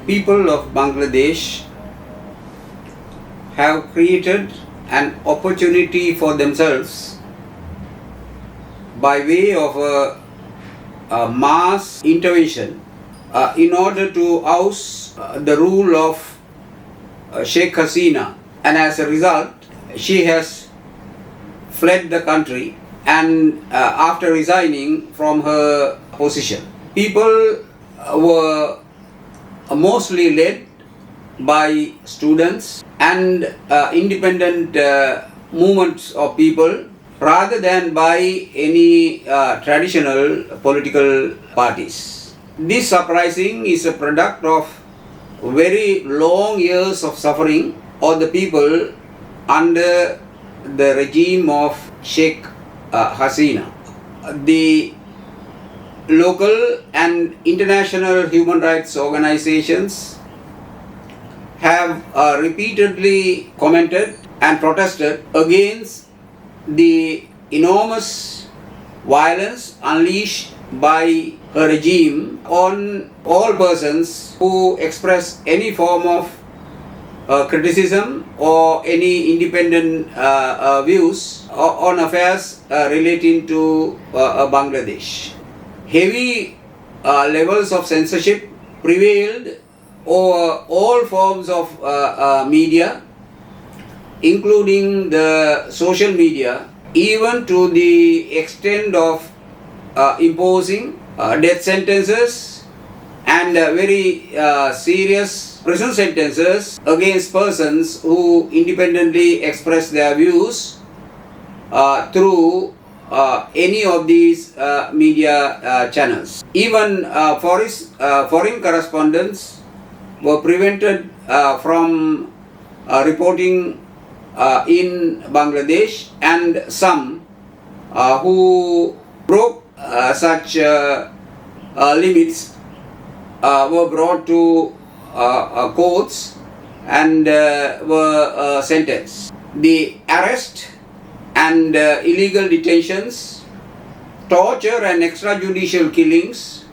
people of Bangladesh have created an opportunity for themselves by way of a mass intervention in order to oust the rule of Sheikh Hasina, and as a result she has fled the country and after resigning from her position. People were mostly led by students and independent movements of people rather than by any traditional political parties. This uprising is a product of very long years of suffering of the people under the regime of Sheikh Hasina. The local and international human rights organizations have repeatedly commented and protested against the enormous violence unleashed by a regime on all persons who express any form of criticism or any independent views on affairs relating to Bangladesh. Heavy levels of censorship prevailed over all forms of media, including the social media, even to the extent of imposing death sentences and very serious prison sentences against persons who independently express their views through any of these media channels. Even foreign correspondents were prevented from reporting in Bangladesh, and some who broke such limits were brought to courts and were sentenced. The arrest and illegal detentions, torture and extrajudicial killings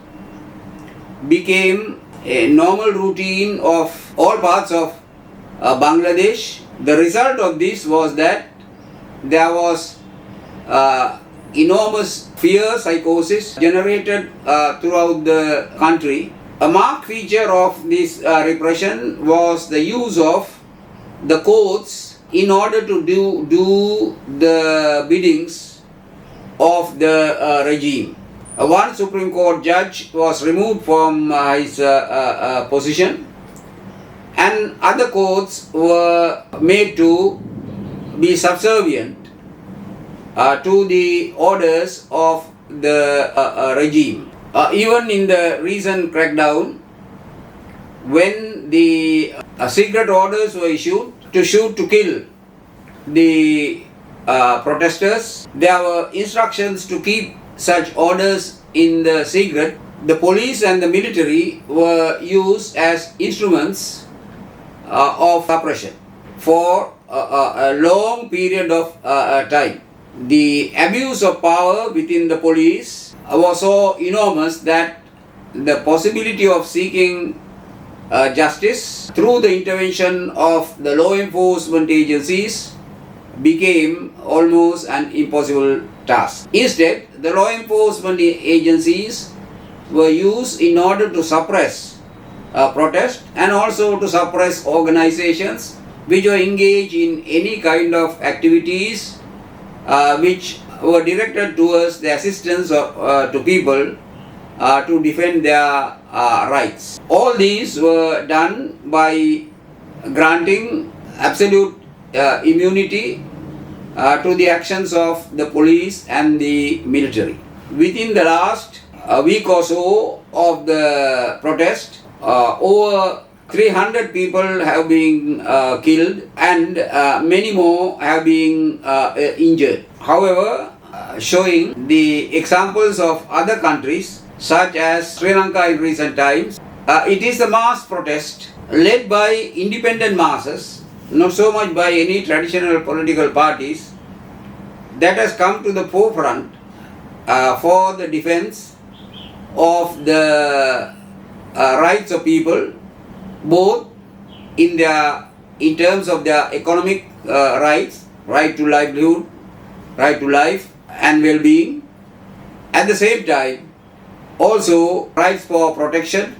became a normal routine of all parts of Bangladesh. The result of this was that there was enormous fear psychosis generated throughout the country. A marked feature of this repression was the use of the courts in order to do the biddings of the regime. One Supreme Court judge was removed from his position, and other courts were made to be subservient to the orders of the regime. Even in the recent crackdown, when the secret orders were issued to shoot to kill the protesters, there were instructions to keep such orders in the secret. The police and the military were used as instruments of oppression for a long period of time. The abuse of power within the police was so enormous that the possibility of seeking justice through the intervention of the law enforcement agencies became almost an impossible task. Instead, the law enforcement agencies were used in order to suppress protest and also to suppress organizations which were engaged in any kind of activities which were directed towards the assistance to people to defend their rights. All these were done by granting absolute immunity to the actions of the police and the military. Within the last week or so of the protest, over 300 people have been killed and many more have been injured. However, showing the examples of other countries such as Sri Lanka in recent times, it is a mass protest led by independent masses, not so much by any traditional political parties, that has come to the forefront for the defense of the rights of people both in terms of their economic rights, right to livelihood, right to life and well-being. At the same time, also rights for protection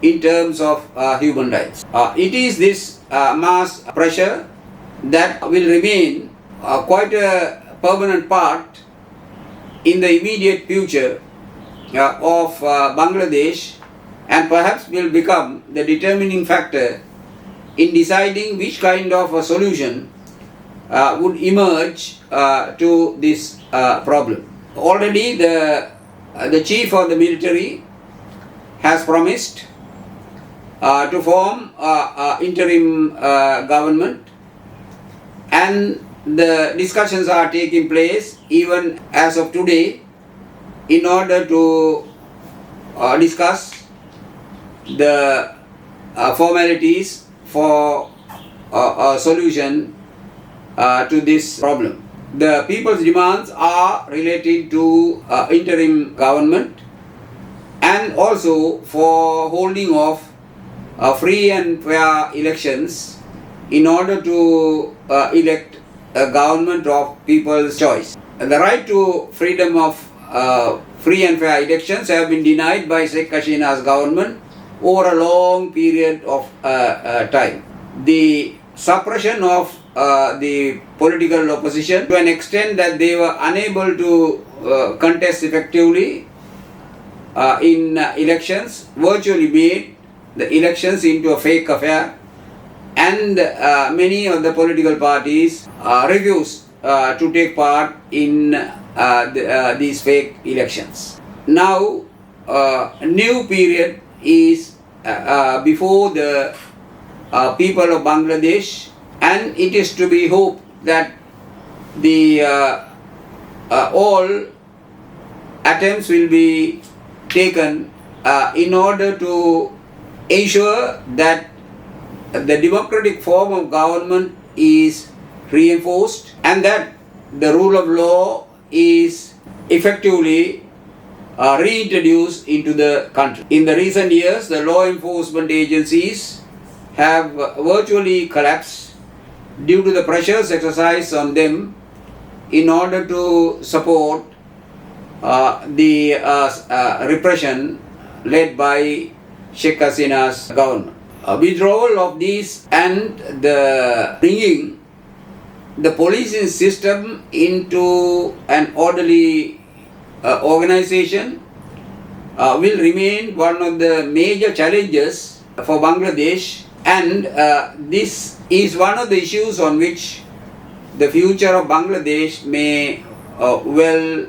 in terms of human rights. It is this mass pressure that will remain quite a permanent part in the immediate future of Bangladesh, and perhaps will become the determining factor in deciding which kind of a solution would emerge to this problem. Already the chief of the military has promised to form interim government, and the discussions are taking place even as of today in order to discuss the formalities for a solution to this problem. The people's demands are related to interim government and also for holding of free and fair elections in order to elect a government of people's choice. The right to freedom of free and fair elections have been denied by Sheikh Hasina's government over a long period of time. The suppression of the political opposition to an extent that they were unable to contest effectively in elections virtually made the elections into a fake affair, and many of the political parties refused to take part in these fake elections. Now a new period is before the people of Bangladesh, and it is to be hoped that the all attempts will be taken in order to ensure that the democratic form of government is reinforced and that the rule of law is effectively reintroduced into the country. In the recent years, the law enforcement agencies have virtually collapsed due to the pressures exercised on them in order to support the repression led by Sheikh Hasina's government. Withdrawal of these and the bringing the policing system into an orderly organization will remain one of the major challenges for Bangladesh, and this is one of the issues on which the future of Bangladesh may well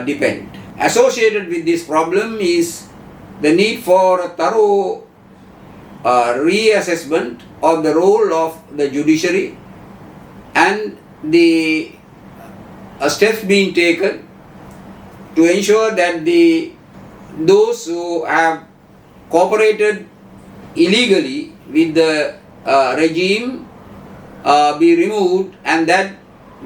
depend. Associated with this problem is the need for a thorough reassessment of the role of the judiciary and the steps being taken to ensure that those who have cooperated illegally with the regime be removed, and that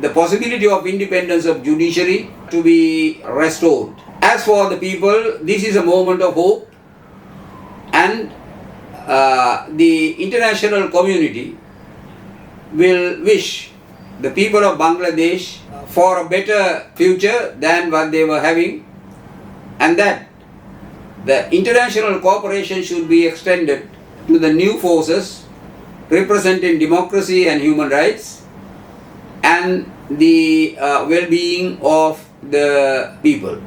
the possibility of independence of judiciary to be restored. As for the people, this is a moment of hope, and the international community will wish the people of Bangladesh for a better future than what they were having, and that the international cooperation should be extended to the new forces representing democracy and human rights and the well-being of the people.